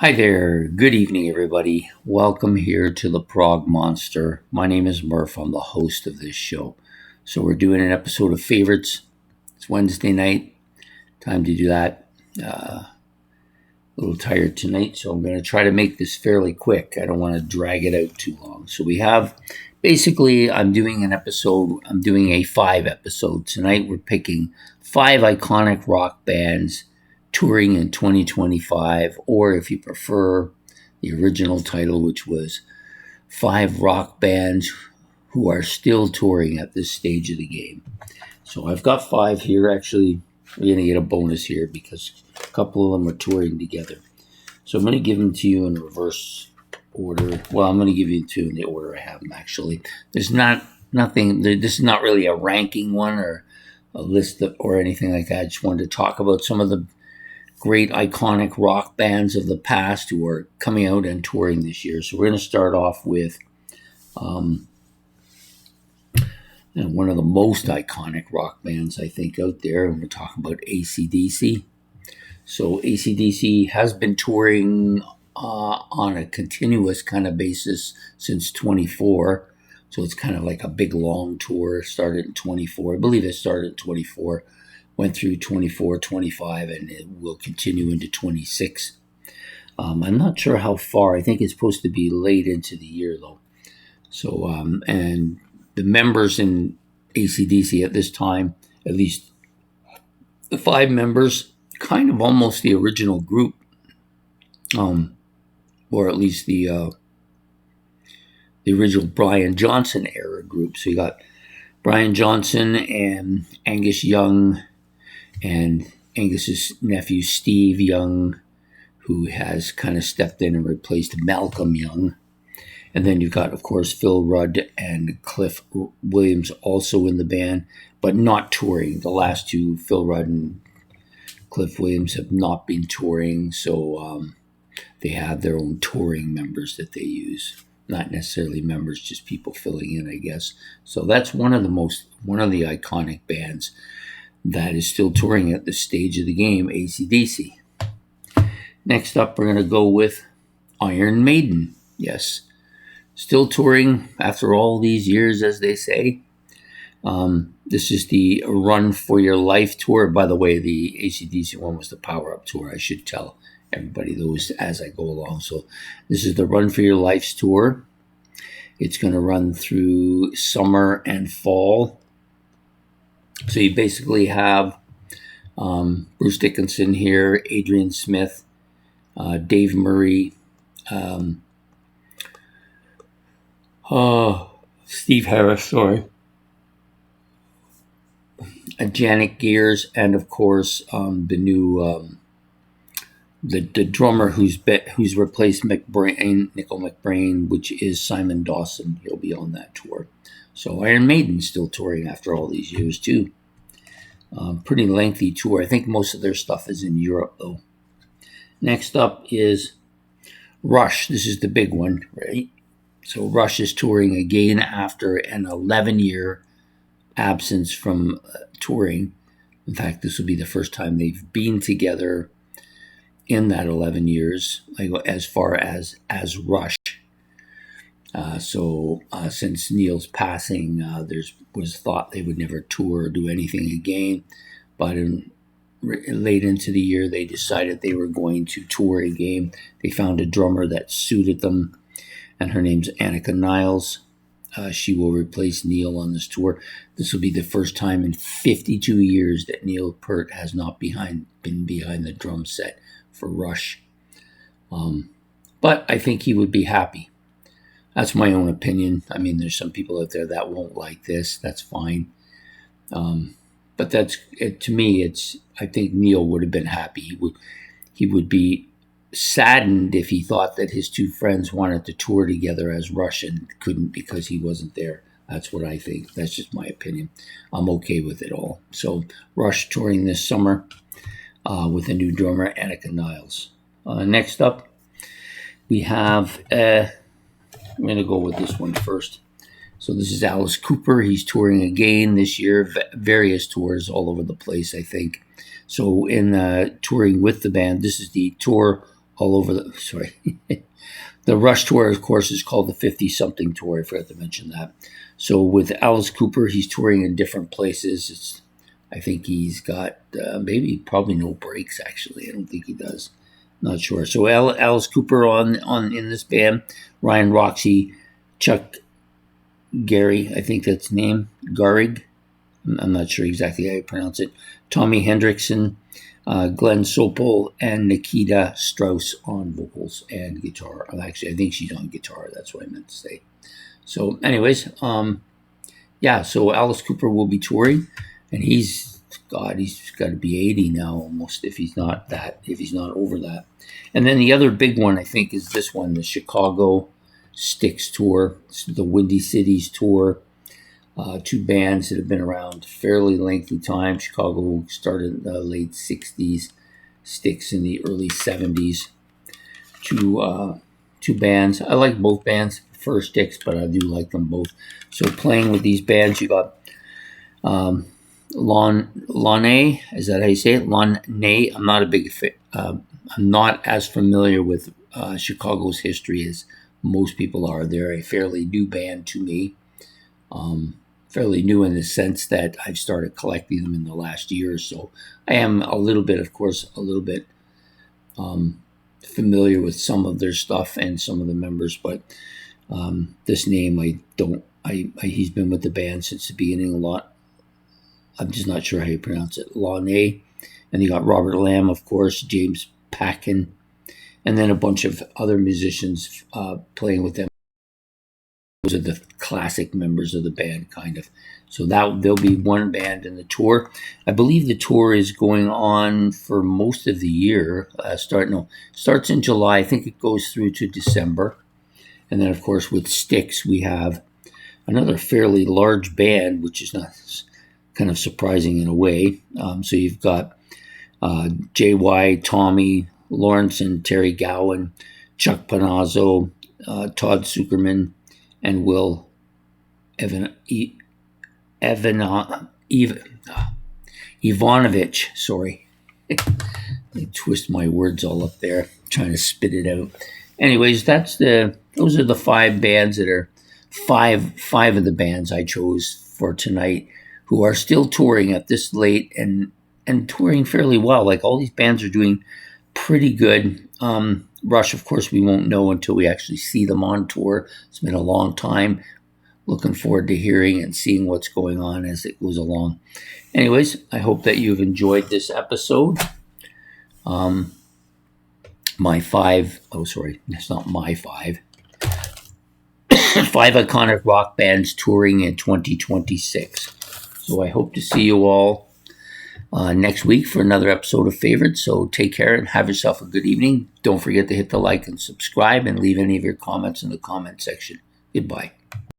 Hi there. Good evening, everybody. Welcome here to the Prog Monster. My name is Murph. I'm the host of this show. So, we're doing an episode of Favorites. It's Wednesday night. Time to do that. A little tired tonight, so I'm going to try to make this fairly quick. I don't want to drag it out too long. So, I'm doing an episode. I'm doing a 5 episode. Tonight, we're picking 5 iconic rock bands touring in 2025, or if you prefer, the original title, which was 5 rock bands who are still touring at this stage of the game. So I've got 5 here. Actually, we're going to get a bonus here because a couple of them are touring together. So I'm going to give them to you in reverse order. Well, I'm going to give you 2 in the order I have them, actually. This is not really a ranking one or a list or anything like that. I just wanted to talk about some of the great iconic rock bands of the past who are coming out and touring this year. So we're going to start off with one of the most iconic rock bands I think out there, and we're talking about AC/DC. So AC/DC has been touring on a continuous kind of basis since 24. So it's kind of like a big long tour. Started in 24. I believe it started in 24. Went through 24, 25, and it will continue into 26. I'm not sure how far. I think it's supposed to be late into the year, though. So, and the members in AC/DC at this time, at least the 5 members, kind of almost the original group, or at least the original Brian Johnson era group. So you got Brian Johnson and Angus Young, and Angus's nephew, Steve Young, who has kind of stepped in and replaced Malcolm Young. And then you've got, of course, Phil Rudd and Cliff Williams also in the band, but not touring. The last 2, Phil Rudd and Cliff Williams, have not been touring, so they have their own touring members that they use. Not necessarily members, just people filling in, I guess. So that's one of the iconic bands that is still touring at this stage of the game, AC/DC. Next up, we're going to go with Iron Maiden. Yes, still touring after all these years, as they say. This is the Run for Your Life tour. By the way, the AC/DC one was the PowerUp tour. I should tell everybody those as I go along. So this is the Run for Your Life tour. It's going to run through summer and fall. So you basically have Bruce Dickinson here, Adrian Smith, Dave Murray, Steve Harris, Janet Gears, and of course the new the drummer who's replaced Nickel McBrain, which is Simon Dawson. He'll be on that tour. So Iron Maiden's still touring after all these years too. Pretty lengthy tour. I think most of their stuff is in Europe though. Next up is Rush. This is the big one, right? So Rush is touring again after an 11-year absence from touring. In fact, this will be the first time they've been together in that 11 years, like as far as Rush. Since Neil's passing, was thought they would never tour or do anything again. But late into the year, they decided they were going to tour again. They found a drummer that suited them, and her name's Annika Niles. She will replace Neil on this tour. This will be the first time in 52 years that Neil Peart has not been behind the drum set for Rush. But I think he would be happy. That's my own opinion. I mean, there's some people out there that won't like this. That's fine. But that's it. To me, I think Neil would have been happy. He would be saddened if he thought that his 2 friends wanted to tour together as Rush and couldn't because he wasn't there. That's what I think. That's just my opinion. I'm okay with it all. So Rush touring this summer with a new drummer, Annika Niles. Next up, we have, I'm going to go with this one first. So this is Alice Cooper. He's touring again this year, various tours all over the place, I think. So in touring with the band, this is the tour all over the, sorry. The Rush Tour, of course, is called the 50-something Tour. I forgot to mention that. So with Alice Cooper, he's touring in different places. I think he's got probably no breaks, actually. I don't think he does. Not sure. So Alice Cooper on in this band. Ryan Roxy, Chuck Gary, I think that's his name. Garrig. I'm not sure exactly how you pronounce it. Tommy Hendrickson, Glenn Sopel, and Nikita Strauss on vocals and guitar. Actually, I think she's on guitar. That's what I meant to say. So anyways, yeah, so Alice Cooper will be touring, and he's got to be 80 now almost, if he's not over that. And then the other big one, I think, is this one, the Chicago Styx tour, the Windy Cities tour. Two bands that have been around fairly lengthy time. Chicago started in the late 60s, Styx in the early 70s. Two bands. I like both bands. Prefer Styx, but I do like them both. So playing with these bands, you got Launay. Is that how you say it? Launay. I'm not a big fan. I'm not as familiar with Chicago's history as most people are. They're a fairly new band to me. Fairly new in the sense that I've started collecting them in the last year or so. I am a little bit familiar with some of their stuff and some of the members, but this name he's been with the band since the beginning a lot. I'm just not sure how you pronounce it. Launay. And you got Robert Lamb, of course, James Packin, and then a bunch of other musicians playing with them. Those are the classic members of the band, kind of. So there'll be one band in the tour. I believe the tour is going on for most of the year. Starts in July. I think it goes through to December. And then, of course, with Styx, we have another fairly large band, which is not kind of surprising in a way. So you've got J.Y., Tommy, Lawrence and Terry Gowan, Chuck Panazzo, Todd Zuckerman, and Will Ivanovich. Sorry. I twist my words all up there, trying to spit it out. Anyways, those are the five bands that are five of the bands I chose for tonight who are still touring at this late and touring fairly well. Like, all these bands are doing pretty good. Rush, of course, we won't know until we actually see them on tour. It's been a long time. Looking forward to hearing and seeing what's going on as it goes along. Anyways, I hope that you've enjoyed this episode. That's not my five. 5 iconic rock bands touring in 2026. So I hope to see you all next week for another episode of Favorites. So take care and have yourself a good evening. Don't forget to hit the like and subscribe and leave any of your comments in the comment section. Goodbye.